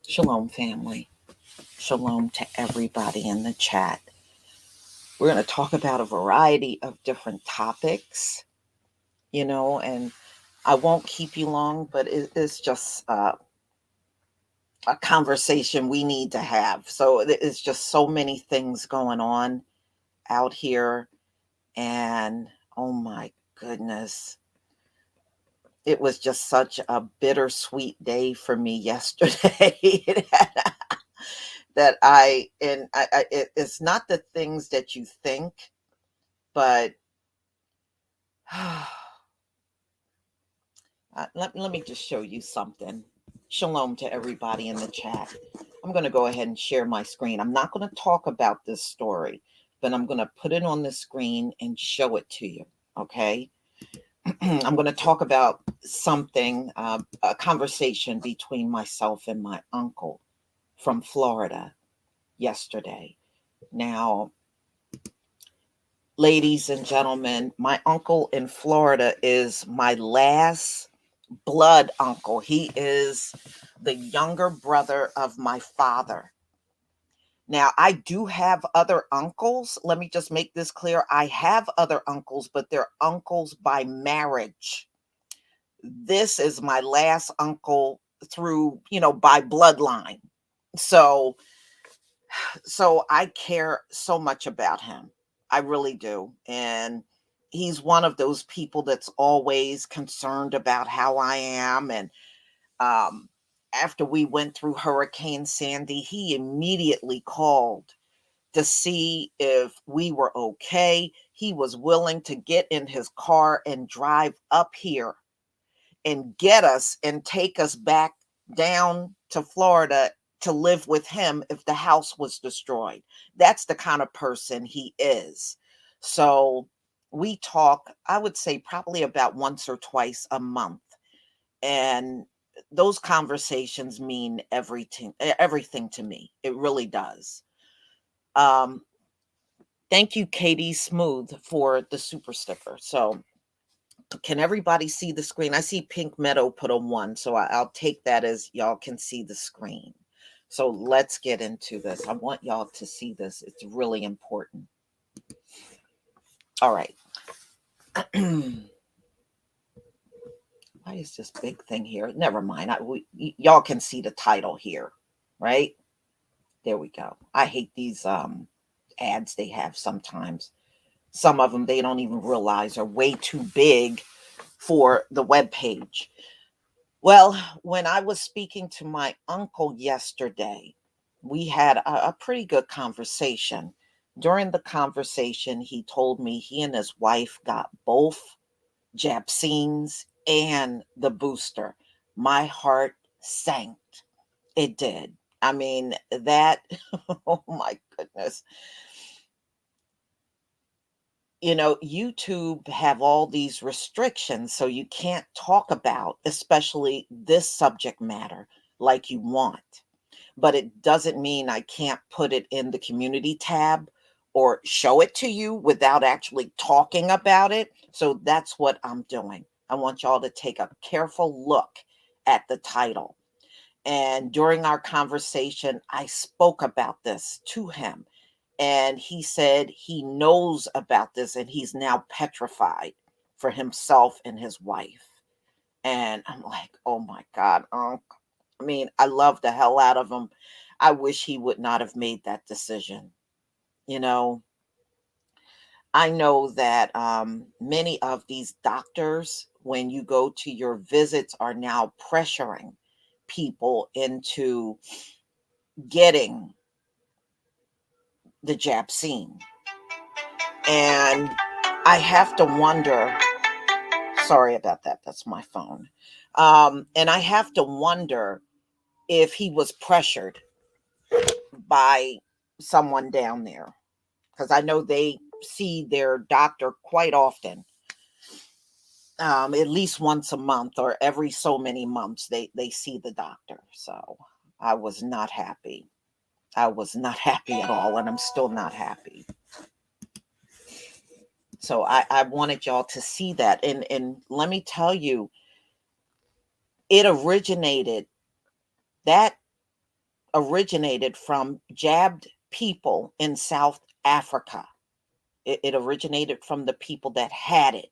Shalom, family. Shalom to everybody in the chat. We're going to talk about a variety of different topics, and I won't keep you long, but it is just a conversation we need to have. So it's just so many things going on out here. And oh my goodness, it was just such a bittersweet day for me yesterday. that it's not the things that you think, but let me just show you something. Shalom to everybody in the chat. I'm going to go ahead and share my screen. I'm not going to talk about this story, but I'm going to put it on the screen and show it to you. Okay. I'm going to talk about something, a conversation between myself and my uncle from Florida yesterday. Now, ladies and gentlemen, my uncle in Florida is my last blood uncle. He is the younger brother of my father. Now, I do have other uncles. Let me just make this clear. I have other uncles, but they're uncles by marriage. This is my last uncle through, by bloodline. So I care so much about him. I really do. And he's one of those people that's always concerned about how I am. And um, after we went through Hurricane Sandy, he immediately called to see if we were okay. He was willing to get in his car and drive up here and get us and take us back down to Florida to live with him if the house was destroyed. That's the kind of person he is. So we talk, I would say, probably about once or twice a month. And those conversations mean everything to me. It really does. Um, Thank you, Katie Smooth, for the super sticker. So can everybody see the screen? I see Pink Meadow put a 1, so I'll take that as y'all can see the screen. So let's get into this. I want y'all to see this. It's really important. All right. Why is this big thing here? Never mind. Y'all can see the title here, right? There we go. I hate these ads they have sometimes. Some of them they don't even realize are way too big for the web page. Well, when I was speaking to my uncle yesterday, we had a pretty good conversation. During the conversation, he told me he and his wife got both vaccines and the booster. My heart sank. It did. I mean, that, oh my goodness. YouTube have all these restrictions, so you can't talk about, especially this subject matter, like you want. But it doesn't mean I can't put it in the community tab or show it to you without actually talking about it. So that's what I'm doing. I want y'all to take a careful look at the title. And during our conversation, I spoke about this to him. And he said he knows about this and he's now petrified for himself and his wife. And I'm like, oh my God, Unc. I mean, I love the hell out of him. I wish he would not have made that decision. You know, I know that many of these doctors, when you go to your visits, are now pressuring people into getting the jab scene. And I have to wonder, sorry about that, that's my phone. And I have to wonder if he was pressured by someone down there, because I know they see their doctor quite often, at least once a month or every so many months they see the doctor. So I was not happy. I was not happy at all, and I'm still not happy. So I wanted y'all to see that. And let me tell you, it originated, that originated from jabbed people in South Africa. It originated from the people that had it.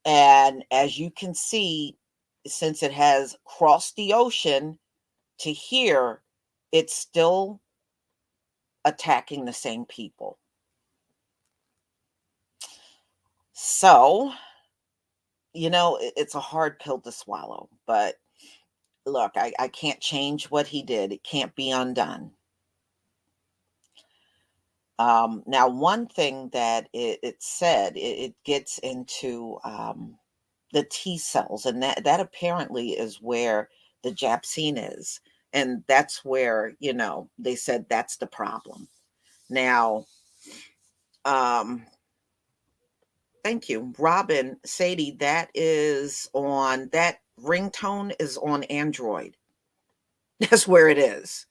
And as you can see, since it has crossed the ocean to here, it's still attacking the same people. So, it's a hard pill to swallow. But look, I can't change what he did, it can't be undone. Now, one thing that it said, it gets into the T cells, and that apparently is where the Japsine is. And that's where, they said that's the problem. Now, um, thank you. Robin, Sadie, that ringtone is on Android. That's where it is.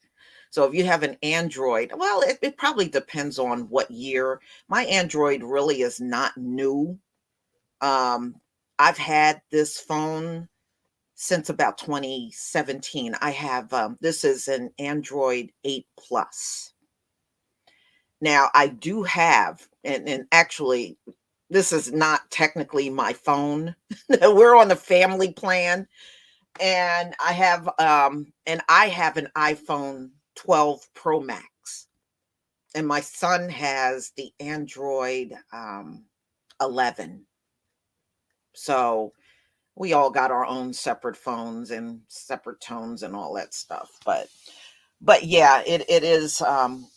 So if you have an Android, well, it probably depends on what year. My Android really is not new. Um, I've had this phone since about 2017. I have this is an Android 8 Plus. Now I do have, and actually this is not technically my phone. We're on the family plan, and I have an iPhone 12 Pro Max, and my son has the Android 11. So we all got our own separate phones and separate tones and all that stuff. But yeah, it is,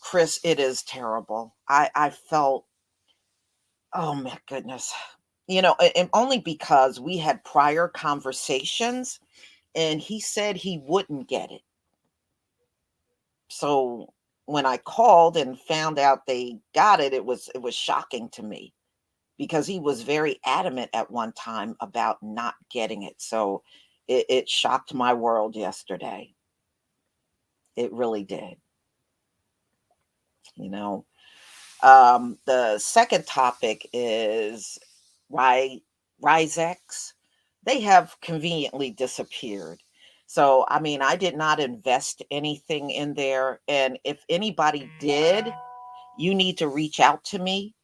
Chris, it is terrible. I felt, oh my goodness. And only because we had prior conversations and he said he wouldn't get it. So when I called and found out they got it, it was shocking to me because he was very adamant at one time about not getting it. So it shocked my world yesterday. It really did. You know, the second topic is Ry Rizex. They have conveniently disappeared. So, I mean, I did not invest anything in there. And if anybody did, you need to reach out to me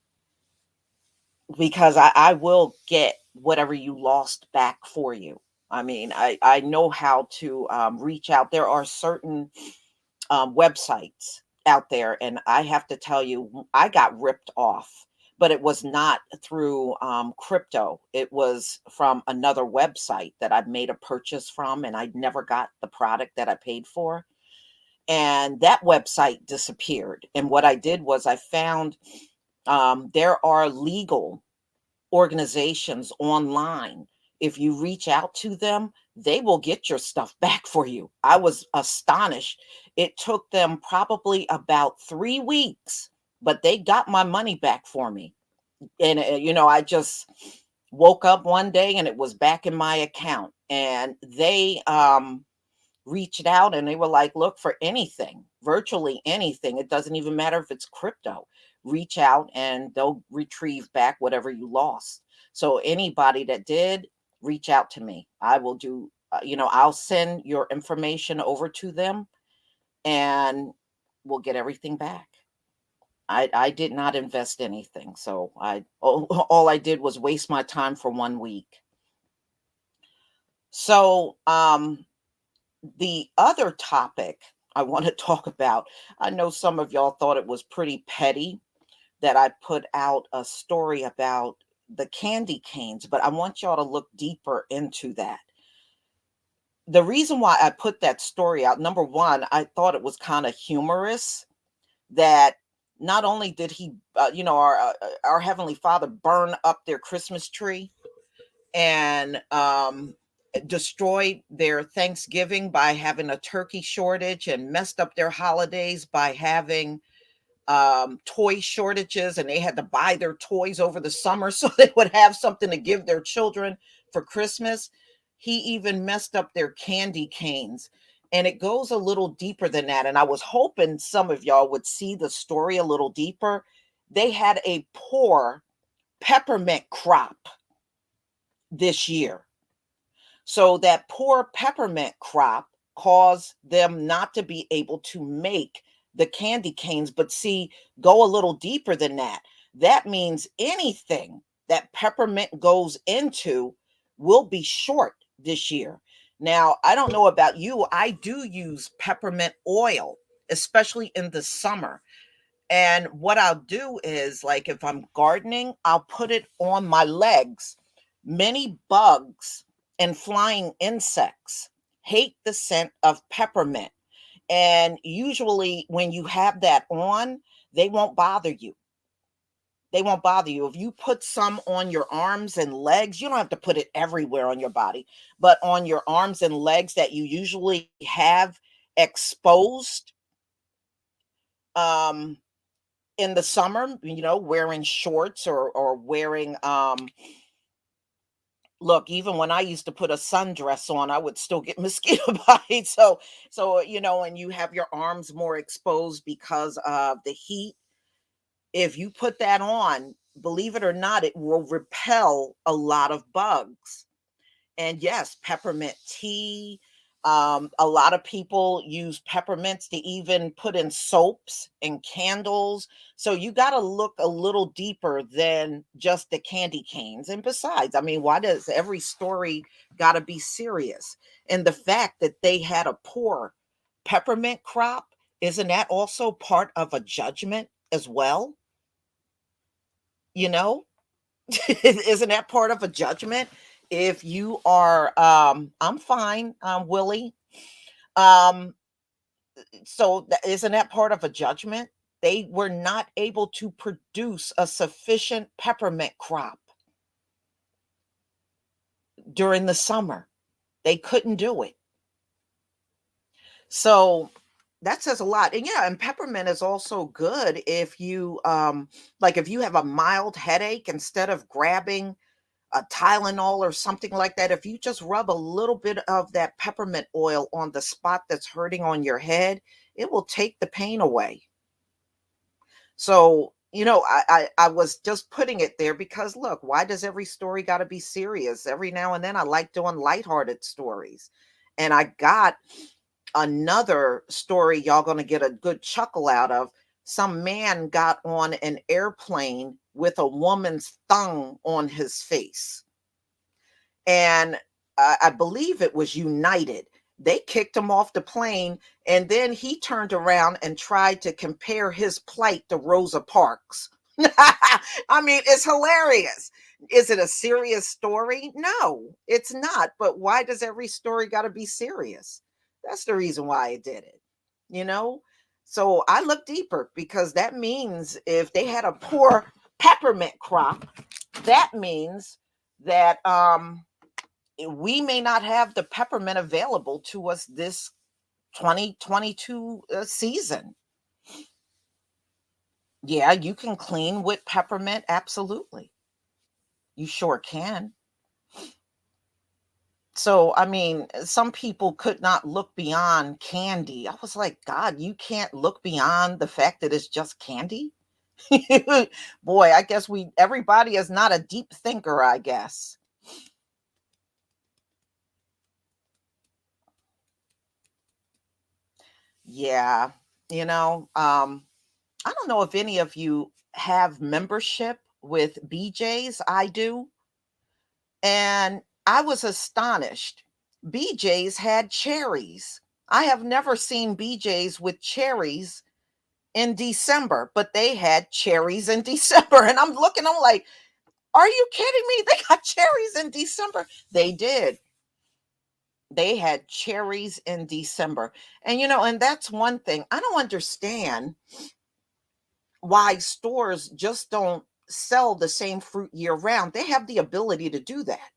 because I will get whatever you lost back for you. I mean, I know how to reach out. There are certain websites out there, and I have to tell you, I got ripped off, but it was not through crypto. It was from another website that I made a purchase from, and I never got the product that I paid for. And that website disappeared. And what I did was I found there are legal organizations online. If you reach out to them, they will get your stuff back for you. I was astonished. It took them probably about 3 weeks, but they got my money back for me. And, I just woke up one day and it was back in my account. And they reached out and they were like, look, for anything, virtually anything, it doesn't even matter if it's crypto, reach out and they'll retrieve back whatever you lost. So anybody that did, reach out to me. I will do, I'll send your information over to them and we'll get everything back. I did not invest anything. So all I did was waste my time for 1 week. So, the other topic I want to talk about, I know some of y'all thought it was pretty petty that I put out a story about the candy canes, but I want y'all to look deeper into that. The reason why I put that story out, number one, I thought it was kind of humorous that not only did he, our Heavenly Father burn up their Christmas tree and destroyed their Thanksgiving by having a turkey shortage and messed up their holidays by having toy shortages, and they had to buy their toys over the summer so they would have something to give their children for Christmas. He even messed up their candy canes. And it goes a little deeper than that. And I was hoping some of y'all would see the story a little deeper. They had a poor peppermint crop this year. So that poor peppermint crop cause them not to be able to make the candy canes. But see, go a little deeper than that. That means anything that peppermint goes into will be short this year. Now, I don't know about you, I do use peppermint oil, especially in the summer. And what I'll do is, like, if I'm gardening, I'll put it on my legs. Many bugs and flying insects hate the scent of peppermint. And usually, when you have that on, they won't bother you. They won't bother you. If you put some on your arms and legs, you don't have to put it everywhere on your body, but on your arms and legs that you usually have exposed, um, in the summer, wearing shorts or wearing, look, even when I used to put a sundress on, I would still get mosquito bites. So, and you have your arms more exposed because of the heat. If you put that on, believe it or not, it will repel a lot of bugs. And yes, peppermint tea. A lot of people use peppermints to even put in soaps and candles. So you got to look a little deeper than just the candy canes. And besides, I mean, why does every story got to be serious? And the fact that they had a poor peppermint crop, isn't that also part of a judgment as well? You know, isn't that part of a judgment? If you are, I'm fine, Willie. Um, so isn't that part of a judgment? They were not able to produce a sufficient peppermint crop during the summer. They couldn't do it. So that says a lot. And yeah, and peppermint is also good if you, like, if you have a mild headache, instead of grabbing a Tylenol or something like that, if you just rub a little bit of that peppermint oil on the spot that's hurting on your head, it will take the pain away. So, I was just putting it there because look, why does every story got to be serious? Every now and then I like doing lighthearted stories. And I got another story y'all going to get a good chuckle out of. Some man got on an airplane with a woman's tongue on his face, and I believe it was United. They kicked him off the plane, and then he turned around and tried to compare his plight to Rosa Parks. I mean, it's hilarious. Is it a serious story? No, it's not. But why does every story got to be serious? That's the reason why I did it, you know? So I look deeper because that means if they had a poor peppermint crop, that means that we may not have the peppermint available to us this 2022 season. Yeah, you can clean with peppermint. Absolutely. You sure can. So, I mean, some people could not look beyond candy. I was like, God, you can't look beyond the fact that it's just candy? Boy, I guess everybody is not a deep thinker, I guess. Yeah. You know, I don't know if any of you have membership with BJ's. I do. And I was astonished. BJ's had cherries. I have never seen BJ's with cherries in December, but they had cherries in December. And I'm looking, I'm like, are you kidding me? They got cherries in December. They did. They had cherries in December. And, and that's one thing. I don't understand why stores just don't sell the same fruit year round. They have the ability to do that.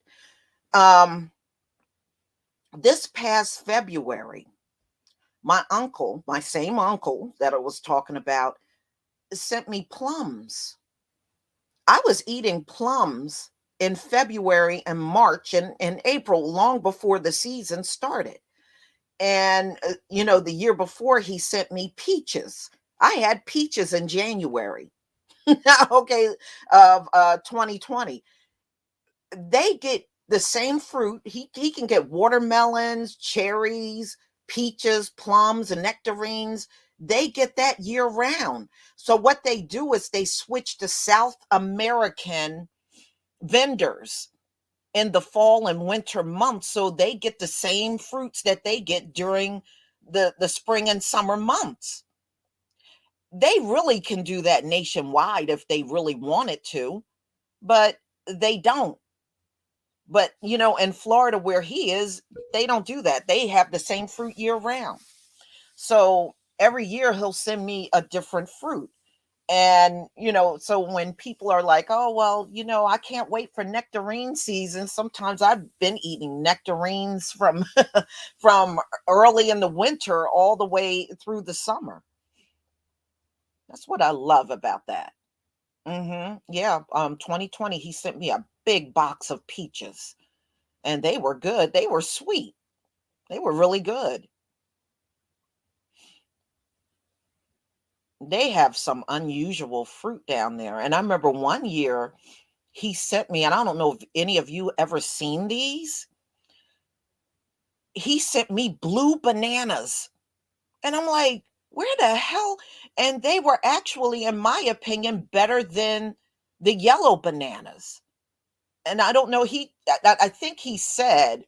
Um, this past February, my uncle, my same uncle that I was talking about, sent me plums. I was eating plums in February and March and April, long before the season started. And, the year before, he sent me peaches. I had peaches in January. Okay, of 2020. They get the same fruit. He can get watermelons, cherries, peaches, plums, and nectarines, they get that year round. So what they do is they switch to South American vendors in the fall and winter months so they get the same fruits that they get during the spring and summer months. They really can do that nationwide if they really wanted to, but they don't. But in Florida where he is, they don't do that. They have the same fruit year round. So every year he'll send me a different fruit. And, so when people are like, oh, well, I can't wait for nectarine season. Sometimes I've been eating nectarines from from early in the winter all the way through the summer. That's what I love about that. Yeah. 2020, he sent me a big box of peaches and they were good. They were sweet. They were really good. They have some unusual fruit down there. And I remember one year he sent me, and I don't know if any of you ever seen these. He sent me blue bananas. And I'm like, where the hell? And they were actually, in my opinion, better than the yellow bananas. And I don't know, I think he said,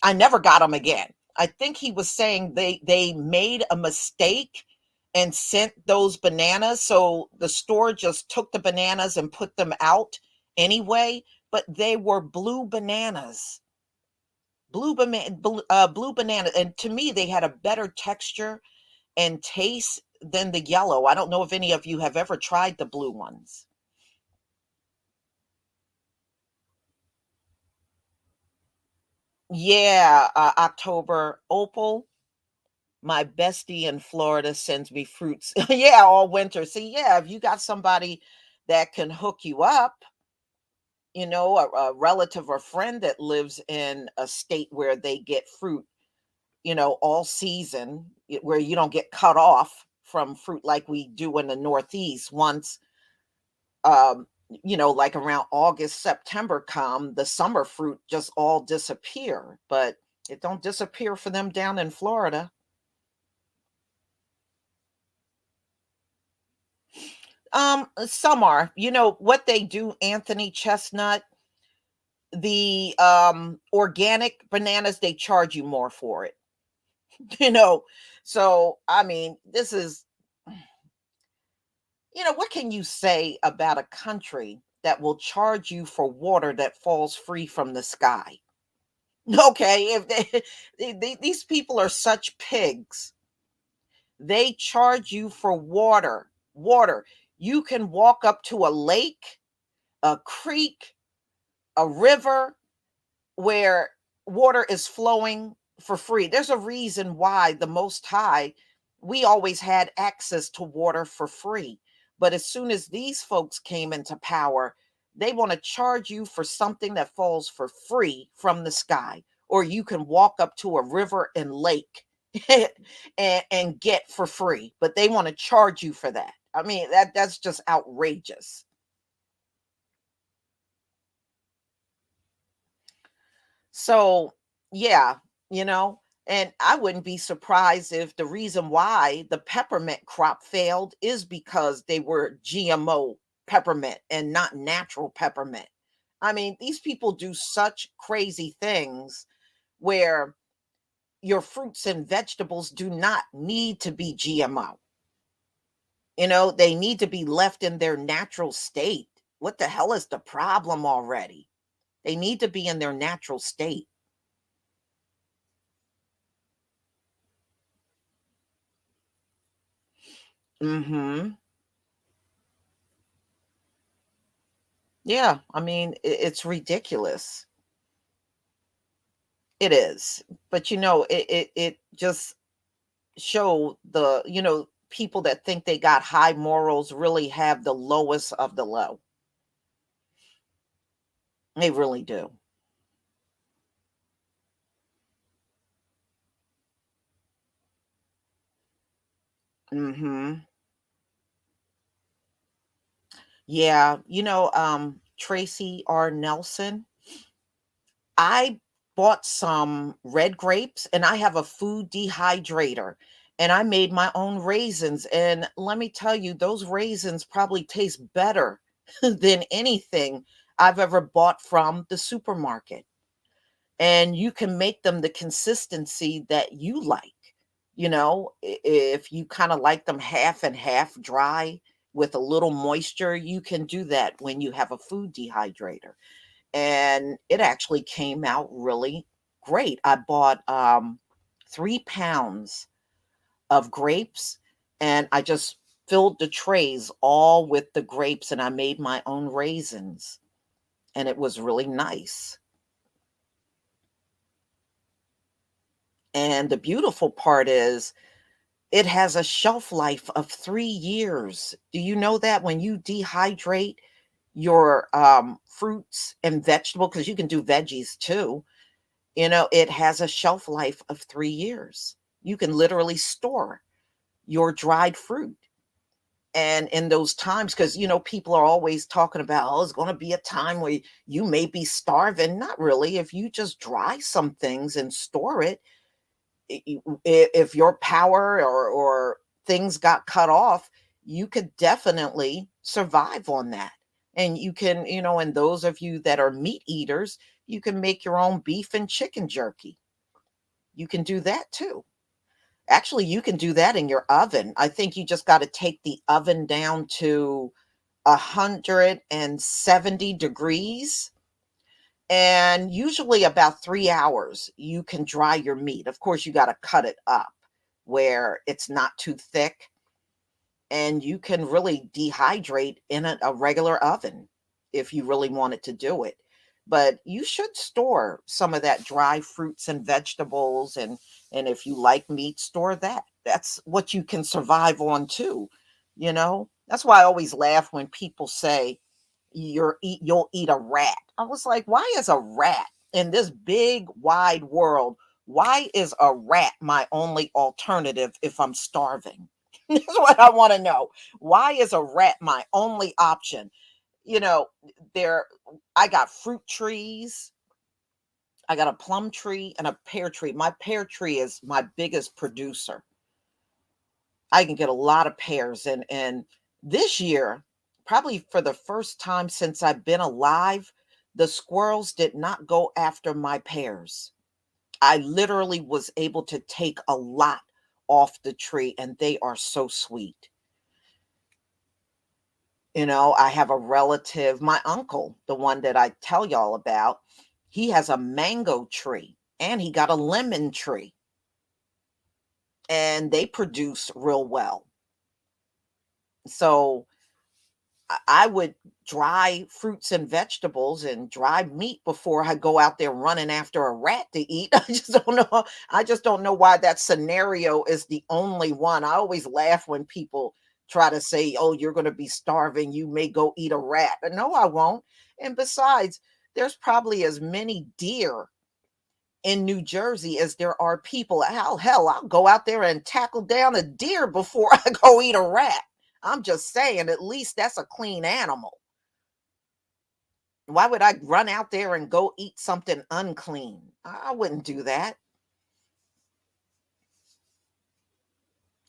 I never got them again. I think he was saying they made a mistake and sent those bananas. So the store just took the bananas and put them out anyway, but they were blue bananas. Blue banana, and to me they had a better texture and taste than the yellow. I don't know if any of you have ever tried the blue ones. Yeah, October opal. My bestie in Florida sends me fruits. Yeah, all winter. See, yeah, if you got somebody that can hook you up, a relative or friend that lives in a state where they get fruit, all season, where you don't get cut off from fruit like we do in the Northeast. Once, like around August, September come, the summer fruit just all disappear. But it don't disappear for them down in Florida. Some are. What they do, Anthony Chestnut, the organic bananas, they charge you more for it. you know. So I mean, this is what can you say about a country that will charge you for water that falls free from the sky? Okay, if these people are such pigs, they charge you for water. Water. You can walk up to a lake, a creek, a river where water is flowing for free. There's a reason why the Most High, we always had access to water for free. But as soon as these folks came into power, they want to charge you for something that falls for free from the sky, or you can walk up to a river and lake and get for free. But they want to charge you for that. I mean, that's just outrageous. So, yeah, and I wouldn't be surprised if the reason why the peppermint crop failed is because they were GMO peppermint and not natural peppermint. I mean, these people do such crazy things where your fruits and vegetables do not need to be GMO. They need to be left in their natural state. What the hell is the problem already? They need to be in their natural state. Mhm. Yeah, I mean, it's ridiculous. It is. But it just show people that think they got high morals really have the lowest of the low. They really do. Mhm. Yeah, Tracy R. Nelson. I bought some red grapes, and I have a food dehydrator, and I made my own raisins, and let me tell you, those raisins probably taste better than anything I've ever bought from the supermarket. And you can make them the consistency that you like. If you kind of like them half and half dry with a little moisture, you can do that when you have a food dehydrator. And it actually came out really great. I bought 3 pounds of grapes, and I just filled the trays all with the grapes, and I made my own raisins, and it was really nice. And the beautiful part is it has a shelf life of 3 years. Do you know that when you dehydrate your fruits and vegetable, because you can do veggies too, it has a shelf life of 3 years. You can literally store your dried fruit. And in those times, because people are always talking about, oh, it's going to be a time where you may be starving. Not really. If you just dry some things and store it, if your power or things got cut off, you could definitely survive on that. And you can, and those of you that are meat eaters, you can make your own beef and chicken jerky. You can do that too. Actually, you can do that in your oven. I think you just got to take the oven down to 170 degrees, and usually about 3 hours you can dry your meat. Of course, you got to cut it up where it's not too thick, and you can really dehydrate in a regular oven if you really wanted to do it. But you should store some of that dry fruits and vegetables, and if you like meat, store that. That's what you can survive on too. That's why I always laugh when people say you'll eat a rat. I was like, why is a rat in this big wide world? Why is a rat my only alternative if I'm starving? That's what I want to know. Why is a rat my only option? You know, there I got fruit trees. I got a plum tree and a pear tree. My pear tree is my biggest producer. I can get a lot of pears, and this year, probably for the first time since I've been alive, the squirrels did not go after my pears. I literally was able to take a lot off the tree, and they are so sweet. I have a relative, my uncle, the one that I tell y'all about, he has a mango tree and he got a lemon tree, and they produce real well. So I would dry fruits and vegetables and dry meat before I go out there running after a rat to eat. I just don't know. I just don't know why that scenario is the only one. I always laugh when people try to say, "Oh, you're going to be starving. You may go eat a rat." But no, I won't. And besides, there's probably as many deer in New Jersey as there are people. Hell, I'll go out there and tackle down a deer before I go eat a rat. I'm just saying, at least that's a clean animal. Why would I run out there and go eat something unclean? I wouldn't do that.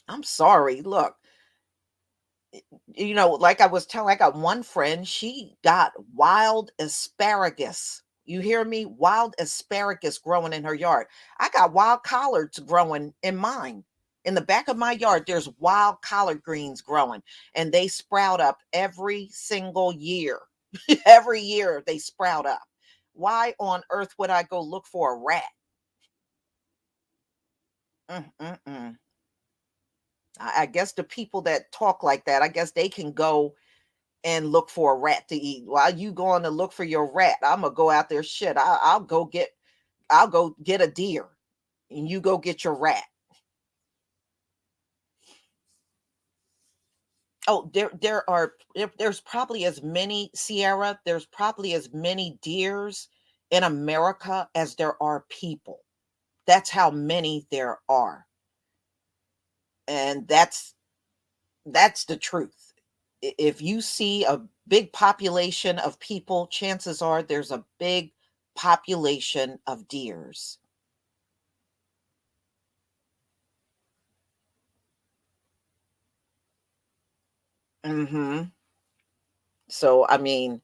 I'm sorry. Look, like I was telling, I got one friend, she got wild asparagus. You hear me? Wild asparagus growing in her yard. I got wild collards growing in mine. In the back of my yard, there's wild collard greens growing, and they sprout up every single year. Every year they sprout up. Why on earth would I go look for a rat? Mm-mm-mm. I guess the people that talk like that, I guess they can go and look for a rat to eat. While you going to look for your rat, I'm gonna go out there. Shit, I'll go get a deer, and you go get your rat. Oh, there's probably as many Sierra. There's probably as many deers in America as there are people. That's how many there are, and that's the truth. If you see a big population of people, chances are there's a big population of deers. Mhm. So, I mean,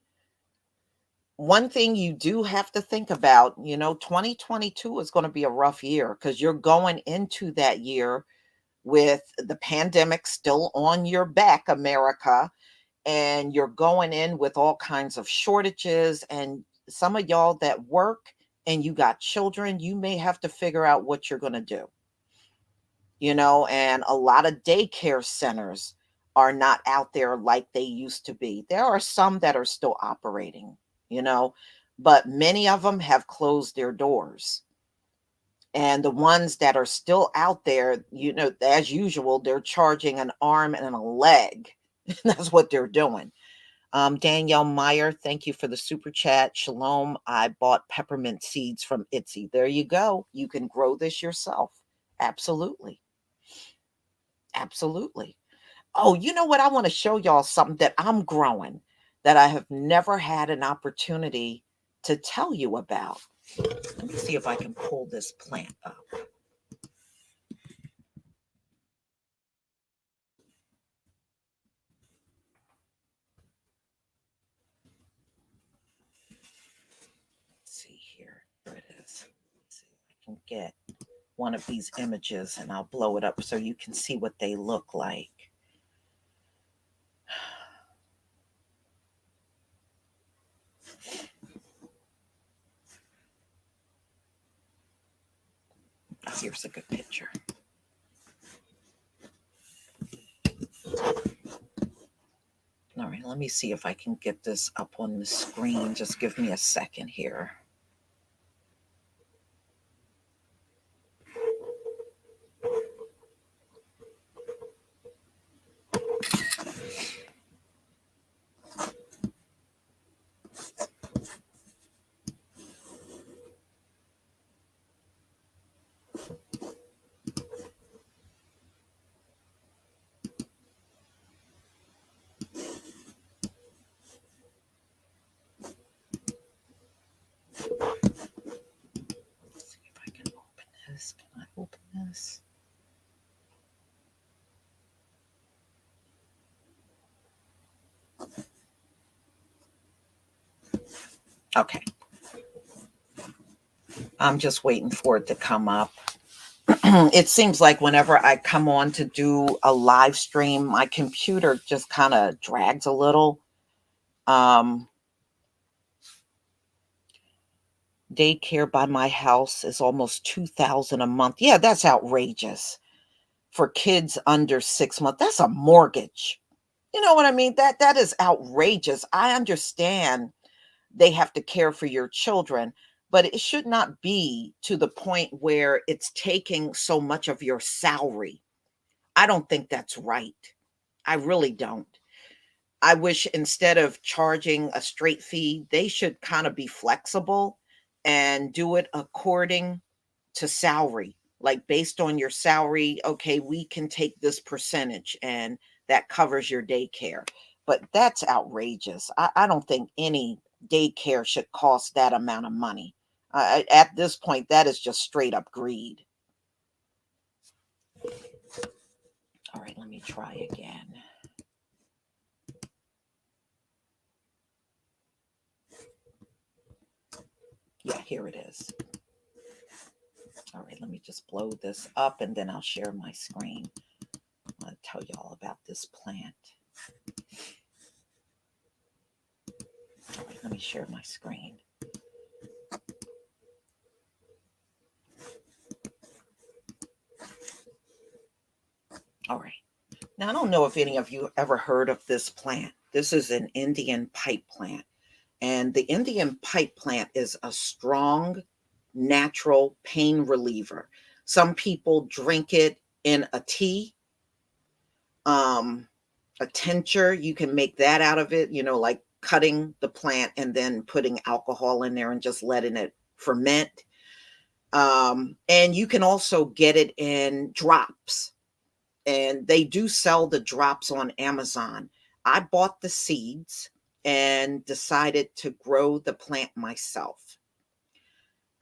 one thing you do have to think about, 2022 is gonna be a rough year because 'cause you're going into that year with the pandemic still on your back, America, and you're going in with all kinds of shortages, and some of y'all that work and you got children, you may have to figure out what you're gonna do, and a lot of daycare centers are not out there like they used to be. There are some that are still operating, you know, but many of them have closed their doors. And the ones that are still out there, as usual, they're charging an arm and a leg. That's what they're doing. Danielle Meyer, thank you for the super chat. Shalom. I bought peppermint seeds from Etsy. There you go. You can grow this yourself. Absolutely. Absolutely. Oh, you know what? I want to show y'all something that I'm growing that I have never had an opportunity to tell you about. Let me see if I can pull this plant up. Let's see here. There it is. Let's see if I can get one of these images and I'll blow it up so you can see what they look like. Oh, here's a good picture. All right, let me see if I can get this up on the screen. Just give me a second here. Let's see if I can open this. Can I open this? Okay. I'm just waiting for it to come up. It seems like whenever I come on to do a live stream, my computer just kind of drags a little. Um, Daycare by my house is almost 2,000 a month. Yeah, that's outrageous for kids under 6 months. That's a mortgage. You know what I mean? That is outrageous. I understand they have to care for your children, but it should not be to the point where it's taking so much of your salary. I don't think that's right. I really don't. I wish instead of charging a straight fee, they should kind of be flexible and do it according to salary. Like based on your salary, okay, we can take this percentage and that covers your daycare. But that's outrageous. I don't think any daycare should cost that amount of money. At this point, that is just straight up greed. All right, let me try again. Yeah, here it is. All right, let me just blow this up and then I'll share my screen. I'll tell you all about this plant. All right, let me share my screen. All right. Now, I don't know if any of you ever heard of this plant. This is an Indian pipe plant. And the Indian pipe plant is a strong, natural pain reliever. Some people drink it in a tea, a tincture. You can make that out of it, like cutting the plant and then putting alcohol in there and just letting it ferment. And you can also get it in drops, and they do sell the drops on Amazon. I bought the seeds and decided to grow the plant myself.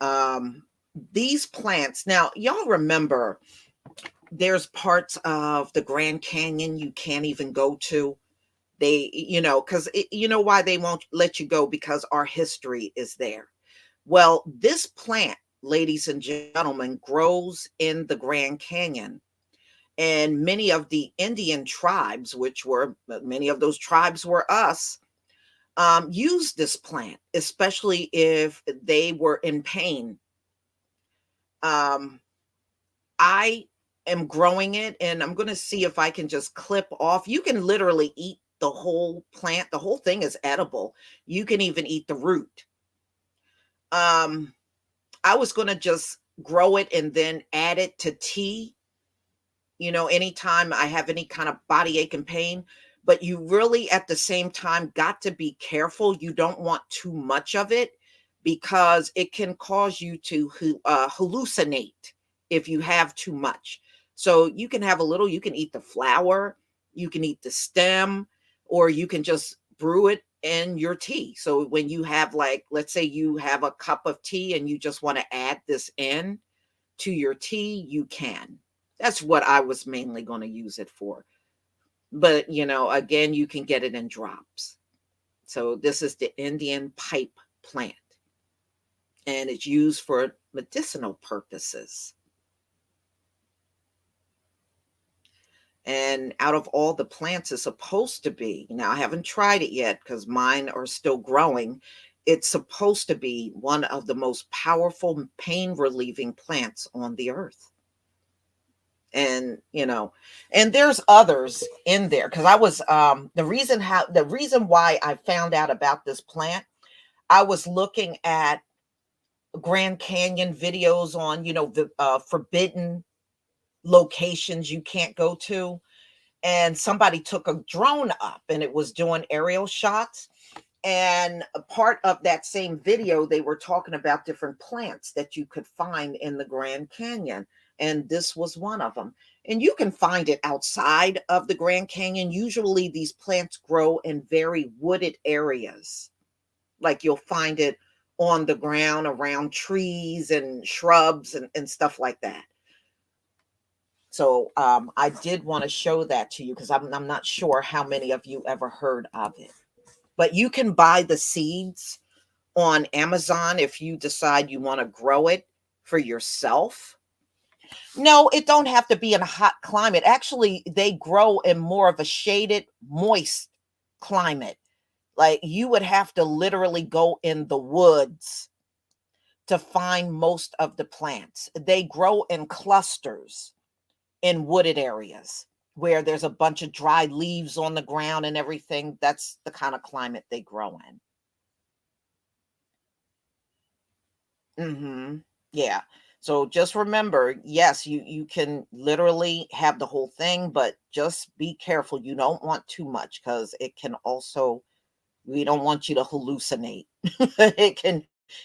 Um, these plants, now, y'all remember there's parts of the Grand Canyon you can't even go to. They, because you know why they won't let you go? Because our history is there. Well, this plant, ladies and gentlemen, grows in the Grand Canyon. And many of the Indian tribes, which were many of those tribes were us, use this plant, especially if they were in pain. Um, I am growing it and I'm going to see if I can just clip off. You can literally eat the whole plant. The whole thing is edible. You can even eat the root. Um, I was going to just grow it and then add it to tea, anytime I have any kind of body ache and pain. But you really, at the same time, got to be careful. You don't want too much of it because it can cause you to hallucinate if you have too much. So you can have a little, you can eat the flower, you can eat the stem, or you can just brew it in your tea. So when you have, like, let's say you have a cup of tea and you just want to add this in to your tea, you can. That's what I was mainly going to use it for. But, again, you can get it in drops. So this is the Indian pipe plant, and it's used for medicinal purposes. And out of all the plants it's supposed to be, now I haven't tried it yet because mine are still growing. It's supposed to be one of the most powerful pain relieving plants on the earth. And and there's others in there because I was the reason why I found out about this plant. I was looking at Grand Canyon videos on the forbidden locations you can't go to, and somebody took a drone up and it was doing aerial shots. And a part of that same video, they were talking about different plants that you could find in the Grand Canyon. And this was one of them. And you can find it outside of the Grand Canyon. Usually these plants grow in very wooded areas. Like you'll find it on the ground around trees and shrubs and stuff like that. So I did want to show that to you because I'm not sure how many of you ever heard of it. But you can buy the seeds on Amazon if you decide you want to grow it for yourself. No, it don't have to be in a hot climate. Actually, they grow in more of a shaded, moist climate. Like you would have to literally go in the woods to find most of the plants. They grow in clusters in wooded areas where there's a bunch of dry leaves on the ground and everything. That's the kind of climate they grow in. Mhm. Yeah. So just remember, yes, you can literally have the whole thing, but just be careful. You don't want too much because it can also we don't want you to hallucinate.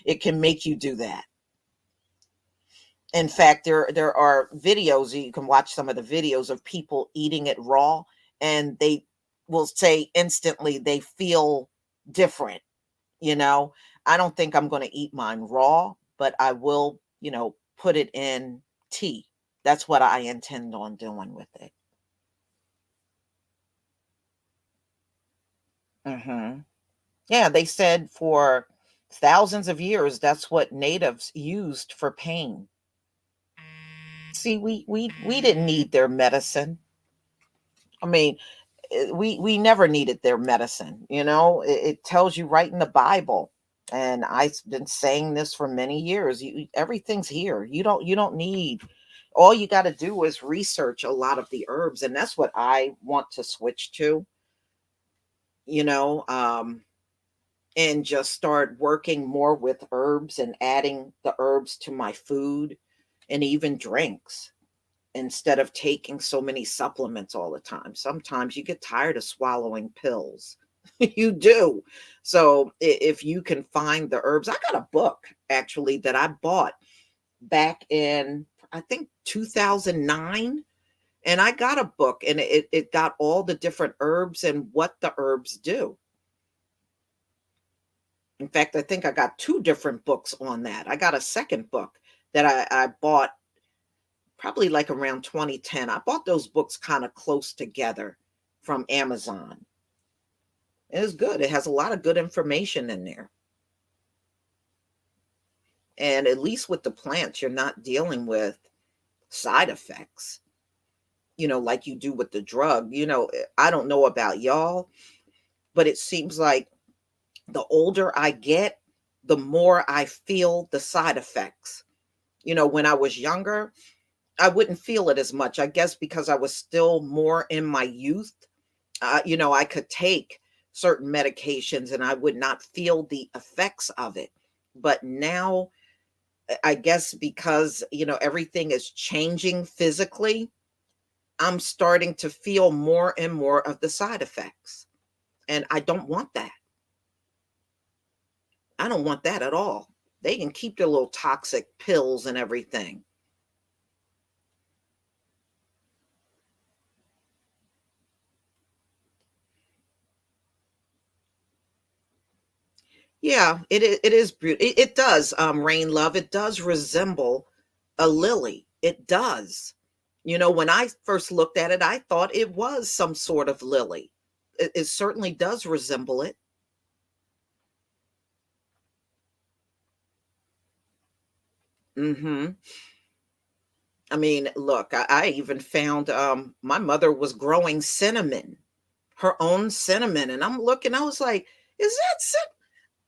It can make you do that. In fact, there are videos you can watch some of the videos of people eating it raw, and they will say instantly they feel different. You know, I don't think I'm going to eat mine raw, but I will, put it in tea. That's what I intend on doing with it. Hmm. Yeah, they said for thousands of years that's what natives used for pain. See, we didn't need their medicine. I mean, we never needed their medicine. It tells you right in the Bible, and I've been saying this for many years. Everything's here. You don't need. All you got to do is research a lot of the herbs, and that's what I want to switch to. You know, um, and just start working more with herbs and adding the herbs to my food and even drinks instead of taking so many supplements all the time. Sometimes you get tired of swallowing pills. You do. So if you can find the herbs, I got a book actually that I bought back in, I think, 2009. And I got a book and it got all the different herbs and what the herbs do. In fact, I think I got 2 different books on that. I got a second book that I bought probably like around 2010. I bought those books kind of close together from Amazon. It is good. It has a lot of good information in there. And at least with the plants, you're not dealing with side effects, like you do with the drug. I don't know about y'all, but it seems like the older I get, the more I feel the side effects. When I was younger, I wouldn't feel it as much, I guess, because I was still more in my youth. I could take certain medications and I would not feel the effects of it. But now, I guess because, everything is changing physically, I'm starting to feel more and more of the side effects. And I don't want that. I don't want that at all. They can keep their little toxic pills and everything. Yeah, it is beautiful. It does, Rain Love. It does resemble a lily. It does. When I first looked at it, I thought it was some sort of lily. It certainly does resemble it. Hmm. I mean, look, I even found my mother was growing cinnamon, her own cinnamon, and I'm looking. I was like, "Is that cinnamon?"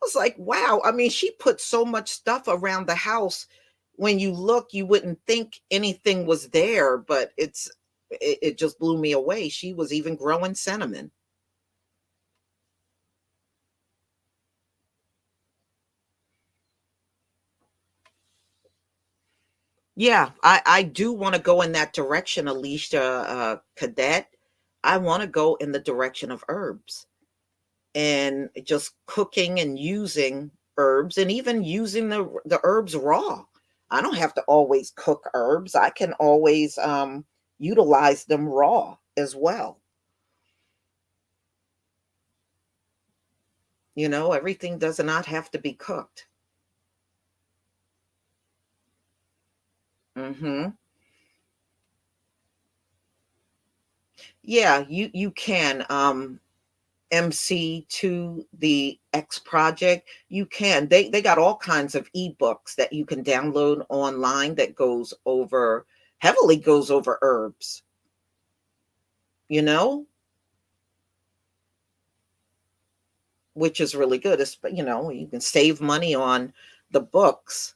I was like, wow. I mean, she put so much stuff around the house. When you look, you wouldn't think anything was there, but it just blew me away. She was even growing cinnamon. Yeah, I do want to go in that direction, Alicia, Cadet. I want to go in the direction of herbs and just cooking and using herbs and even using the herbs raw. I don't have to always cook herbs. I can always utilize them raw as well. Everything does not have to be cooked. Mhm. Yeah, you can MC to the X project. You can. They got all kinds of ebooks that you can download online that goes over herbs, you know, which is really good. You can save money on the books.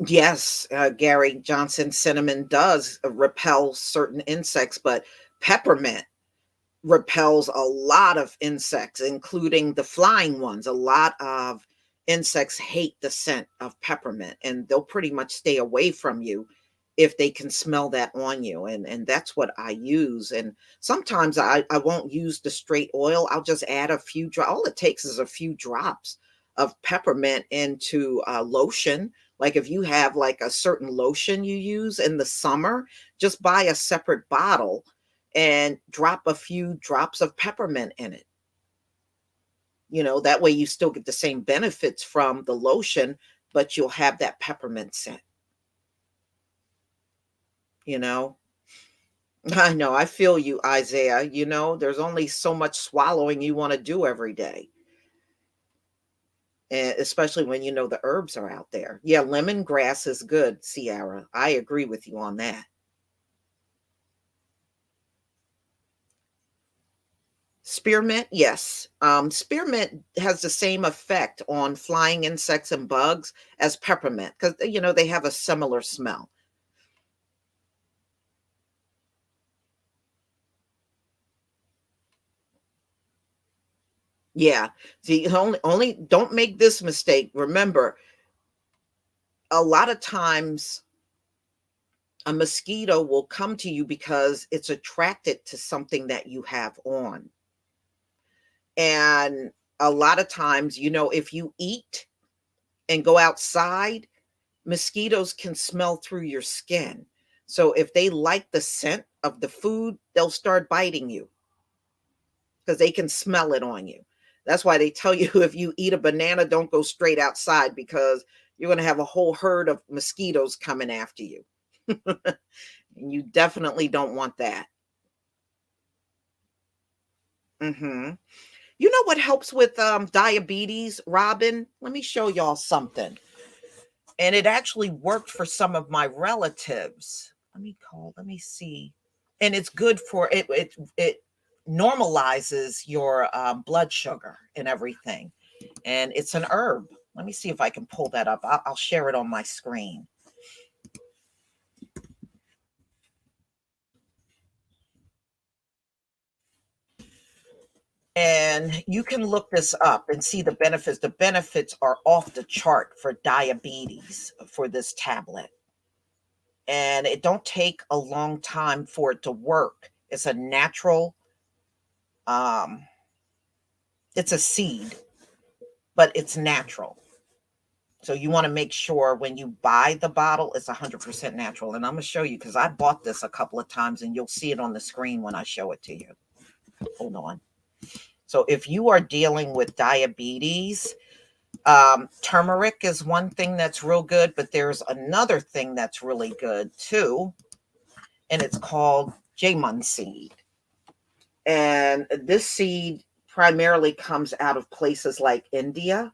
Yes, Gary Johnson cinnamon does repel certain insects, but peppermint repels a lot of insects, including the flying ones. A lot of insects hate the scent of peppermint, and they'll pretty much stay away from you if they can smell that on you. And that's what I use. And sometimes I won't use the straight oil. I'll just add a few drops. All it takes is a few drops of peppermint into lotion. Like if you have like a certain lotion you use in the summer, just buy a separate bottle and drop a few drops of peppermint in it. That way you still get the same benefits from the lotion, but you'll have that peppermint scent, you know? I know, I feel you, Isaiah. There's only so much swallowing you want to do every day. And especially when the herbs are out there. Yeah, lemongrass is good, Sierra. I agree with you on that. Spearmint, yes. Spearmint has the same effect on flying insects and bugs as peppermint because they have a similar smell. Yeah. See, only don't make this mistake. Remember, a lot of times a mosquito will come to you because it's attracted to something that you have on. And a lot of times, if you eat and go outside, mosquitoes can smell through your skin. So if they like the scent of the food, they'll start biting you because they can smell it on you. That's why they tell you if you eat a banana, don't go straight outside because you're going to have a whole herd of mosquitoes coming after you. And you definitely don't want that. Mhm. You know what helps with diabetes, Robin? Let me show y'all something. And it actually worked for some of my relatives. Let me see. And it's good for it normalizes your blood sugar and everything. And it's an herb. Let me see if I can pull that up. I'll share it on my screen. And you can look this up and see the benefits. The benefits are off the chart for diabetes for this tablet. And it don't take a long time for it to work. It's a natural, um, it's a seed, but it's natural. So you want to make sure when you buy the bottle, it's 100% natural. And I'm going to show you because I bought this a couple of times and you'll see it on the screen when I show it to you. Hold on. So if you are dealing with diabetes, turmeric is one thing that's real good, but there's another thing that's really good too, and it's called jamon seed. And this seed primarily comes out of places like India.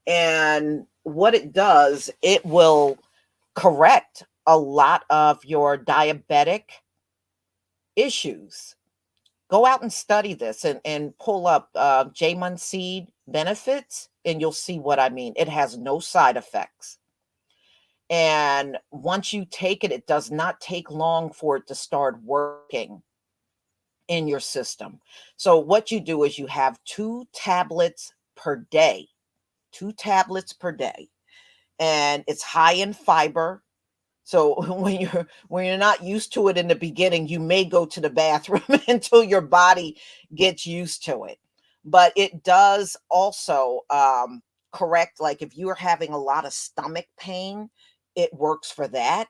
And what it does, it will correct a lot of your diabetic issues. Go out and study this and pull up Jamon seed benefits, and you'll see what I mean. It has no side effects. And once you take it, it does not take long for it to start working in your system. So, what you do is you have 2 tablets per day, 2 tablets per day, and it's high in fiber. So when you're not used to it in the beginning, you may go to the bathroom until your body gets used to it. But it does also correct, like if you're having a lot of stomach pain, it works for that.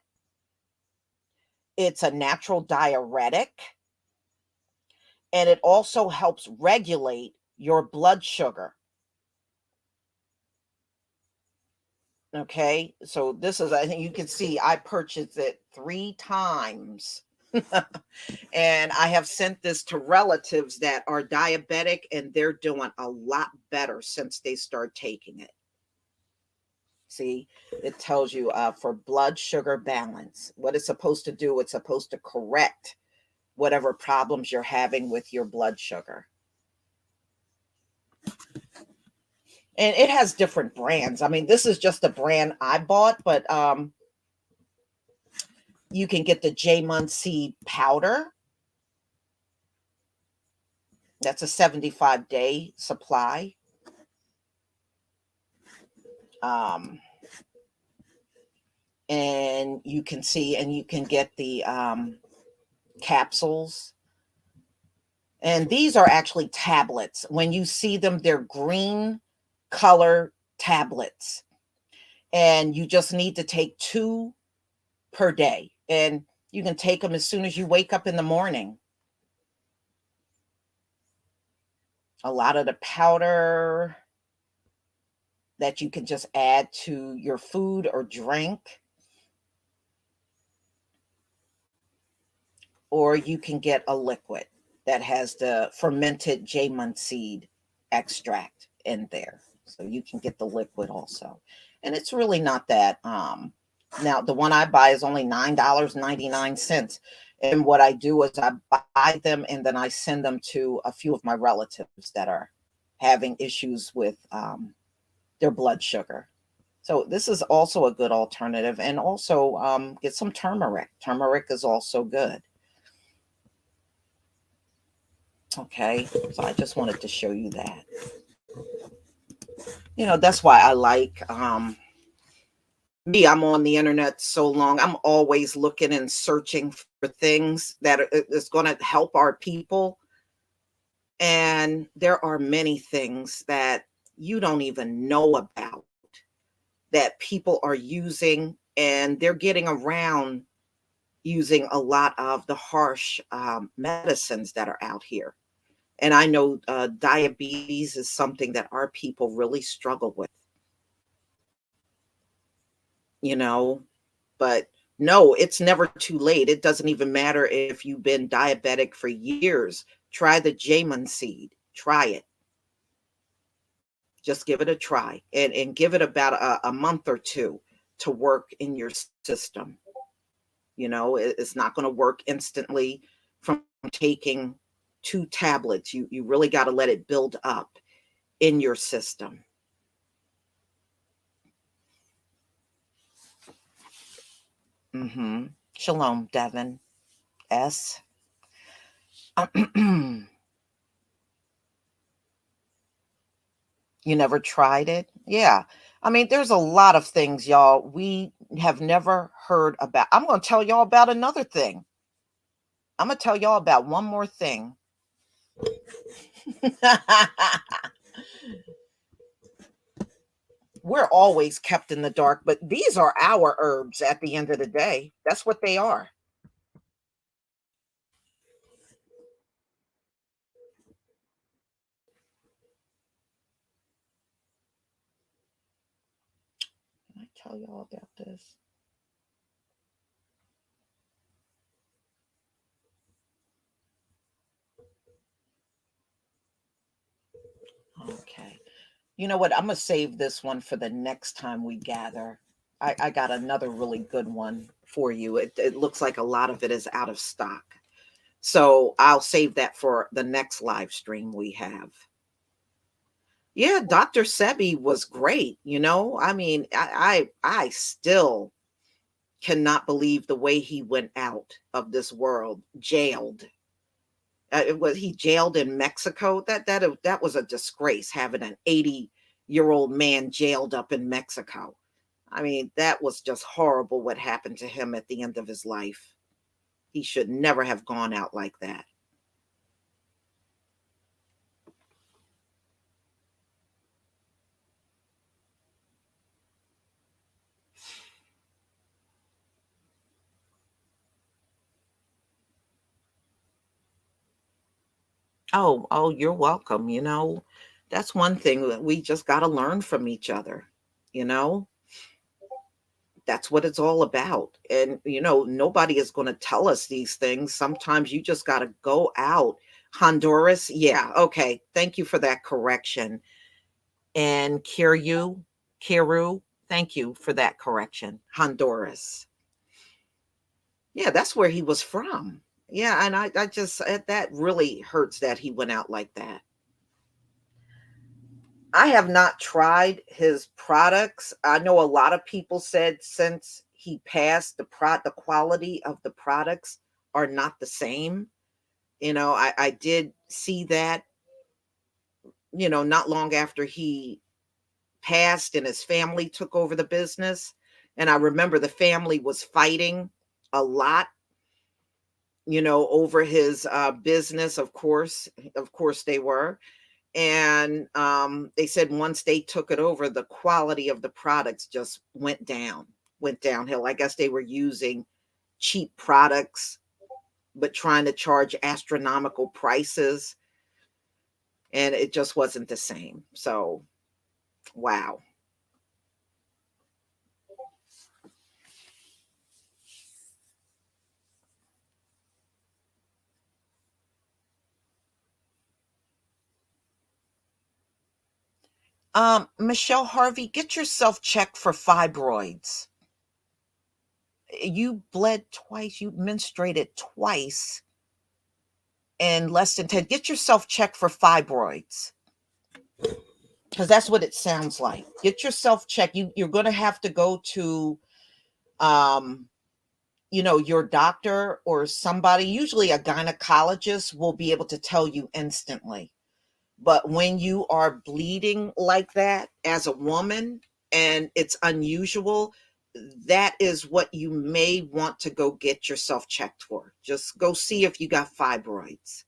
It's a natural diuretic, and it also helps regulate your blood sugar. Okay, so this is, I think you can see I purchased it 3 times. And I have sent this to relatives that are diabetic, and they're doing a lot better since they start taking it. See, it tells you for blood sugar balance, what it's supposed to do, it's supposed to correct whatever problems you're having with your blood sugar. And it has different brands. I mean, this is just a brand I bought, but you can get the Jamon seed powder. That's a 75-day supply. Um, and you can see, and you can get the capsules. And these are actually tablets. When you see them, they're green color tablets. And you just need to take 2 per day. And you can take them as soon as you wake up in the morning. A lot of the powder that you can just add to your food or drink, or you can get a liquid that has the fermented jamon seed extract in there. So you can get the liquid also. And it's really not that now the one I buy is only $9.99. And what I do is I buy them and then I send them to a few of my relatives that are having issues with their blood sugar. So this is also a good alternative. And also get some turmeric. Turmeric is also good. Okay, so I just wanted to show you that. That's why I like me. I'm on the internet so long. I'm always looking and searching for things that is going to help our people. And there are many things that you don't even know about that people are using, and they're getting around using a lot of the harsh medicines that are out here. And I know diabetes is something that our people really struggle with, you know, but no, it's never too late. It doesn't even matter if you've been diabetic for years. Try the Jamun seed. Try it. Just give it a try and give it about a month or two to work in your system. It's not going to work instantly from taking 2 tablets. You really got to let it build up in your system. Shalom, Devin. S. You never tried it? Yeah. I mean, there's a lot of things, y'all, we have never heard about. I'm going to tell y'all about another thing. I'm going to tell y'all about one more thing. We're always kept in the dark, but these are our herbs at the end of the day. That's what they are. Can I tell y'all about this? Okay. You know what? I'm going to save this one for the next time we gather. I got another really good one for you. It looks like a lot of it is out of stock. So I'll save that for the next live stream we have. Yeah, Dr. Sebi was great. I mean, I still cannot believe the way he went out of this world, jailed. It was he jailed in Mexico. That was a disgrace having an 80-year-old man jailed up in Mexico. I mean, that was just horrible what happened to him at the end of his life. He should never have gone out like that. Oh, you're welcome. That's one thing that we just got to learn from each other. You know, that's what it's all about. And, nobody is going to tell us these things. Sometimes you just got to go out. Honduras. Yeah. Okay. Thank you for that correction. And Kiru, thank you for that correction. Honduras. Yeah, that's where he was from. Yeah. And I just, that really hurts that he went out like that. I have not tried his products. I know a lot of people said since he passed, the quality of the products are not the same. I did see that, not long after he passed and his family took over the business. And I remember the family was fighting a lot, over his business, of course. Of course they were. And they said once they took it over, the quality of the products just went downhill. I guess they were using cheap products, but trying to charge astronomical prices, and it just wasn't the same. So, wow. Michelle Harvey, get yourself checked for fibroids. You bled twice, you menstruated twice in less than 10. Get yourself checked for fibroids. Because that's what it sounds like. Get yourself checked. You're going to have to go to, um, your doctor or somebody. Usually, a gynecologist will be able to tell you instantly. But when you are bleeding like that as a woman and it's unusual, that is what you may want to go get yourself checked for. Just go see if you got fibroids.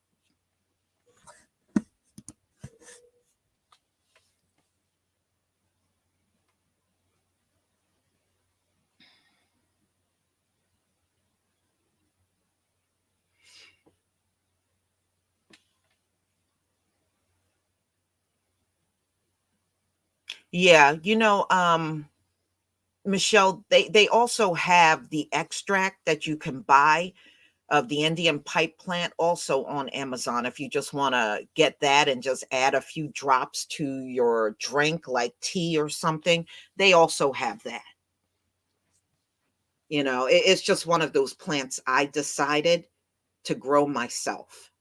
Yeah, Michelle, they also have the extract that you can buy of the Indian pipe plant also on Amazon if you just want to get that and just add a few drops to your drink like tea or something. They also have that. It's just one of those plants I decided to grow myself.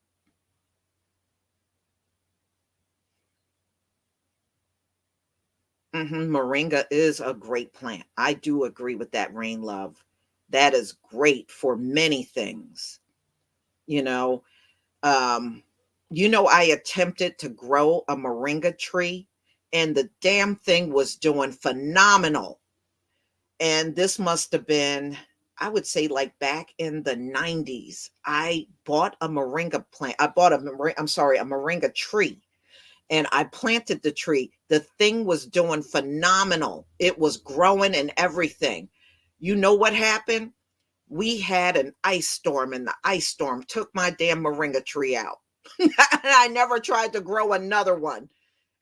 Moringa is a great plant. I do agree with that, Rain Love. That is great for many things. You know, um, I attempted to grow a moringa tree, and the damn thing was doing phenomenal. And this must have been, I would say, like back in the 90s. I bought a moringa plant. I bought I'm sorry, a moringa tree, and I planted the tree. The thing was doing phenomenal. It was growing and everything. You know what happened? We had an ice storm, and the ice storm took my damn moringa tree out. And I never tried to grow another one.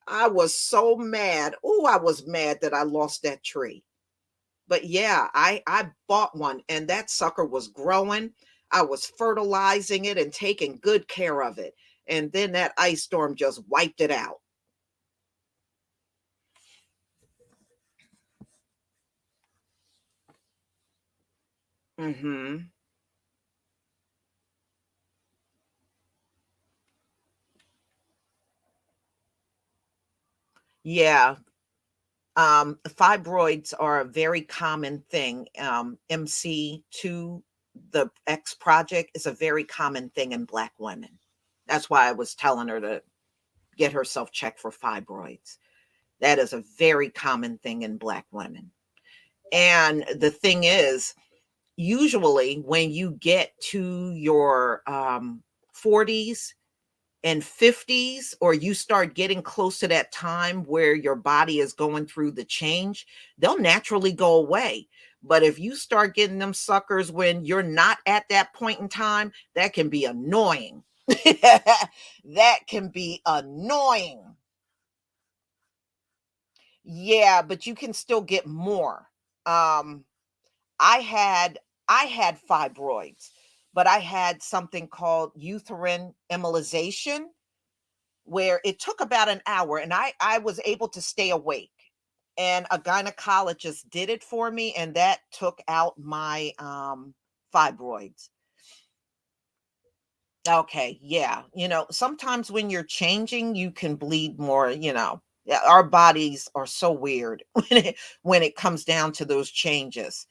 I was so mad. Oh, I was mad that I lost that tree. But yeah, I bought one, and that sucker was growing. I was fertilizing it and taking good care of it. And then that ice storm just wiped it out. Mhm. Yeah. Fibroids are a very common thing. MC2, the X project, is a very common thing in Black women. That's why I was telling her to get herself checked for fibroids. That is a very common thing in Black women. And the thing is, usually when you get to your 40s and 50s, or you start getting close to that time where your body is going through the change, they'll naturally go away. But if you start getting them suckers when you're not at that point in time, that can be annoying. That can be annoying. Yeah, but you can still get more. Um, I had I had fibroids, but I had something called uterine embolization, where it took about an hour, and I was able to stay awake. And a gynecologist did it for me, and that took out my fibroids. Okay, yeah. Sometimes when you're changing, you can bleed more. Yeah, our bodies are so weird when it comes down to those changes.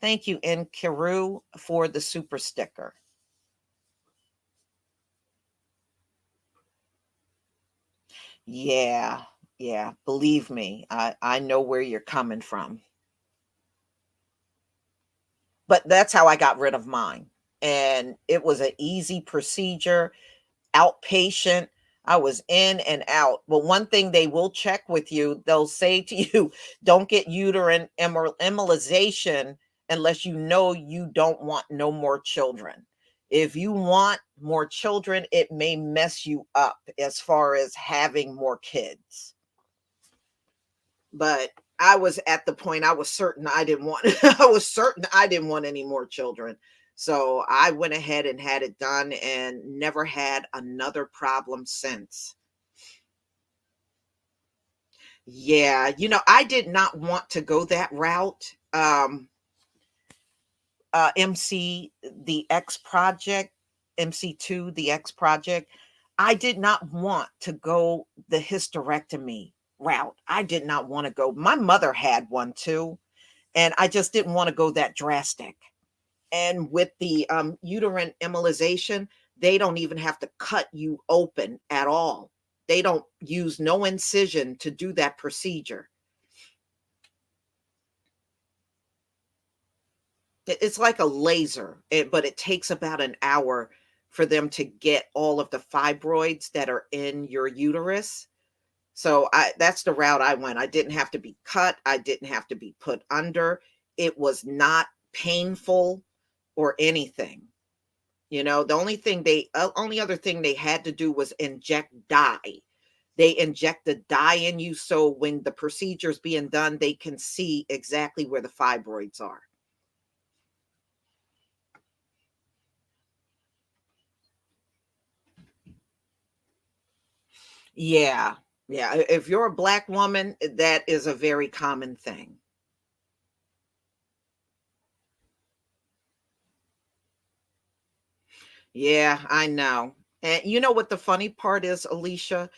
Thank you, Nkiru, for the super sticker. Yeah, yeah. Believe me, I know where you're coming from. But that's how I got rid of mine. And it was an easy procedure, outpatient. I was in and out. But one thing they will check with you, they'll say to you, don't get uterine embolization unless you know you don't want no more children. If you want more children, it may mess you up as far as having more kids. But I was at the point I was certain I didn't want I was certain I didn't want any more children. So I went ahead and had it done and never had another problem since. Yeah, I did not want to go that route. MC the X project, MC2 the X project. I did not want to go the hysterectomy route. I did not want to go. My mother had one too, and I just didn't want to go that drastic. And with the uterine embolization, they don't even have to cut you open at all. They don't use no incision to do that procedure. It's like a laser, but it takes about an hour for them to get all of the fibroids that are in your uterus. So that's the route I went. I didn't have to be cut. I didn't have to be put under. It was not painful or anything. The only other thing they had to do was inject dye. They inject a dye in you so when the procedure's being done, they can see exactly where the fibroids are. Yeah. Yeah. If you're a black woman, that is a very common thing. Yeah, I know. And you know what the funny part is, Alicia?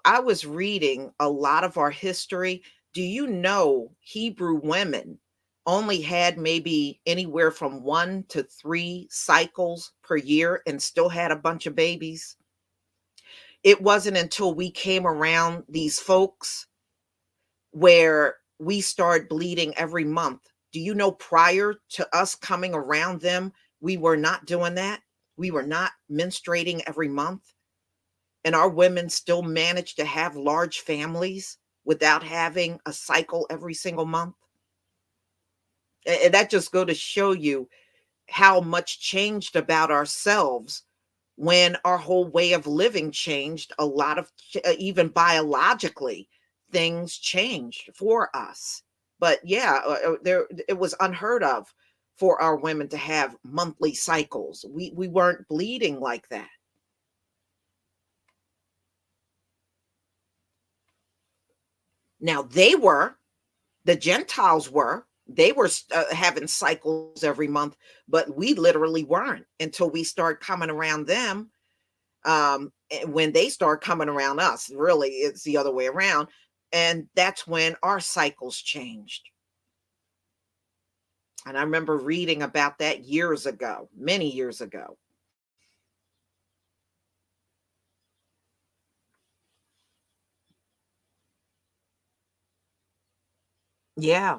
I was reading a lot of our history. Do you know Hebrew women only had maybe anywhere from 1 to 3 cycles per year and still had a bunch of babies? It wasn't until we came around these folks where we start bleeding every month. Do you know prior to us coming around them, we were not doing that? We were not menstruating every month, and our women still managed to have large families without having a cycle every single month. And that just go to show you how much changed about ourselves when our whole way of living changed. A lot of even biologically, things changed for us. But yeah, there it was unheard of for our women to have monthly cycles. We weren't bleeding like that. Now they were, the Gentiles were. They were having cycles every month, but we literally weren't until we start coming around them. And when they start coming around us, really, it's the other way around. And that's when our cycles changed. And I remember reading about that years ago, many years ago. Yeah.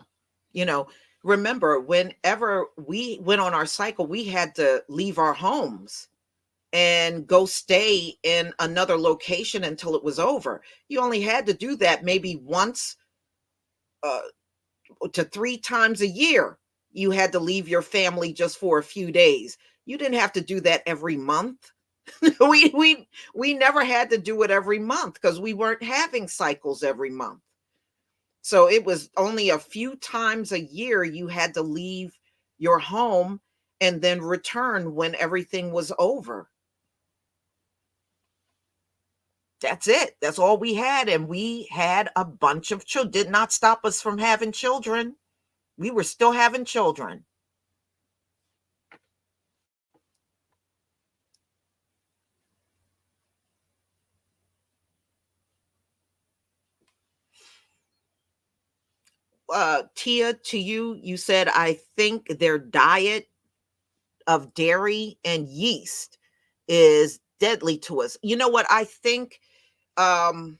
You know, remember whenever we went on our cycle, we had to leave our homes and go stay in another location until it was over. You only had to do that maybe once uh, to 3 times a year. You had to leave your family just for a few days. You didn't have to do that every month. We never had to do it every month because we weren't having cycles every month. So it was only a few times a year you had to leave your home and then return when everything was over. That's it. That's all we had, and we had a bunch of children. Did not stop us from having children. We were still having children. Tia, to you, you said, I think their diet of dairy and yeast is deadly to us. You know what? I think um,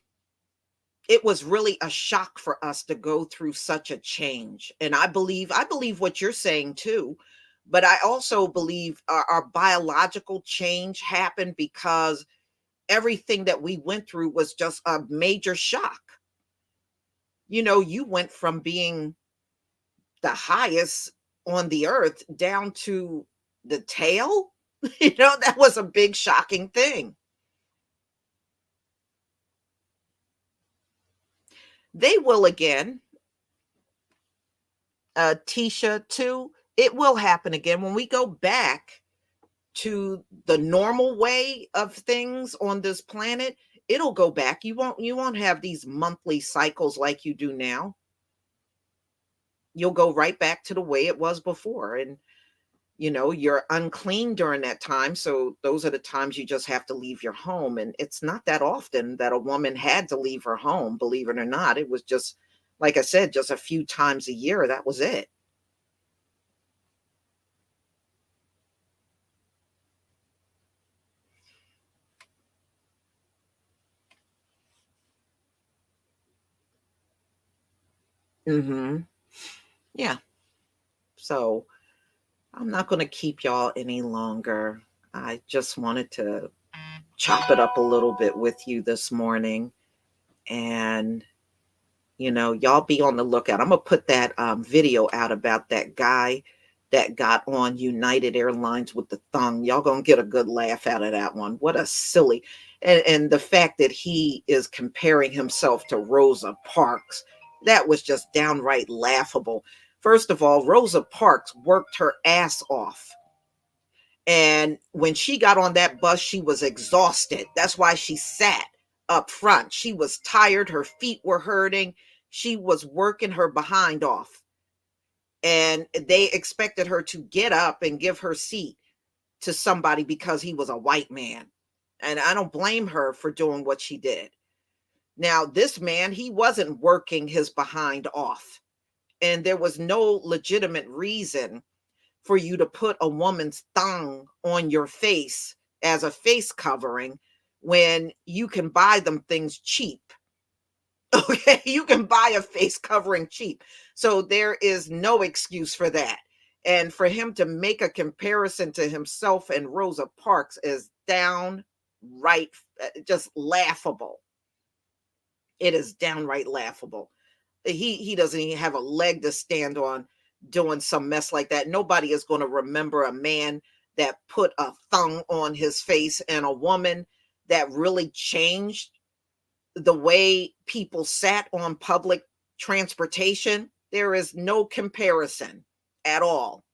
it was really a shock for us to go through such a change. And I believe what you're saying too. But I also believe our biological change happened because everything that we went through was just a major shock. You went from being the highest on the earth down to the tail. That was a big shocking thing. They will again, Tisha too. It will happen again when we go back to the normal way of things on this planet. It'll go back. You won't have these monthly cycles like you do now. You'll go right back to the way it was before. And you're unclean during that time, so those are the times you just have to leave your home. And it's not that often that a woman had to leave her home, believe it or not. It was just, like I said, just a few times a year. That was it. Hmm. Yeah. So I'm not going to keep y'all any longer. I just wanted to chop it up a little bit with you this morning. And y'all be on the lookout. I'm gonna put that video out about that guy that got on United Airlines with the thumb. Y'all gonna get a good laugh out of that one. What a silly. And the fact that he is comparing himself to Rosa Parks, that was just downright laughable. First of all, Rosa Parks worked her ass off. And when she got on that bus, she was exhausted. That's why she sat up front. She was tired. Her feet were hurting. She was working her behind off. And they expected her to get up and give her seat to somebody because he was a white man. And I don't blame her for doing what she did. Now, this man, he wasn't working his behind off. And there was no legitimate reason for you to put a woman's thong on your face as a face covering when you can buy them things cheap. Okay, you can buy a face covering cheap. So there is no excuse for that. And for him to make a comparison to himself and Rosa Parks is downright just laughable. It is downright laughable. He doesn't even have a leg to stand on doing some mess like that. Nobody is going to remember a man that put a thong on his face and a woman that really changed the way people sat on public transportation. There is no comparison at all.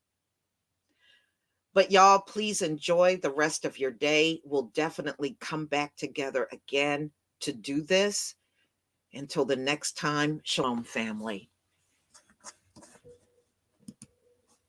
But y'all, please enjoy the rest of your day. We'll definitely come back together again to do this. Until the next time, shalom, family.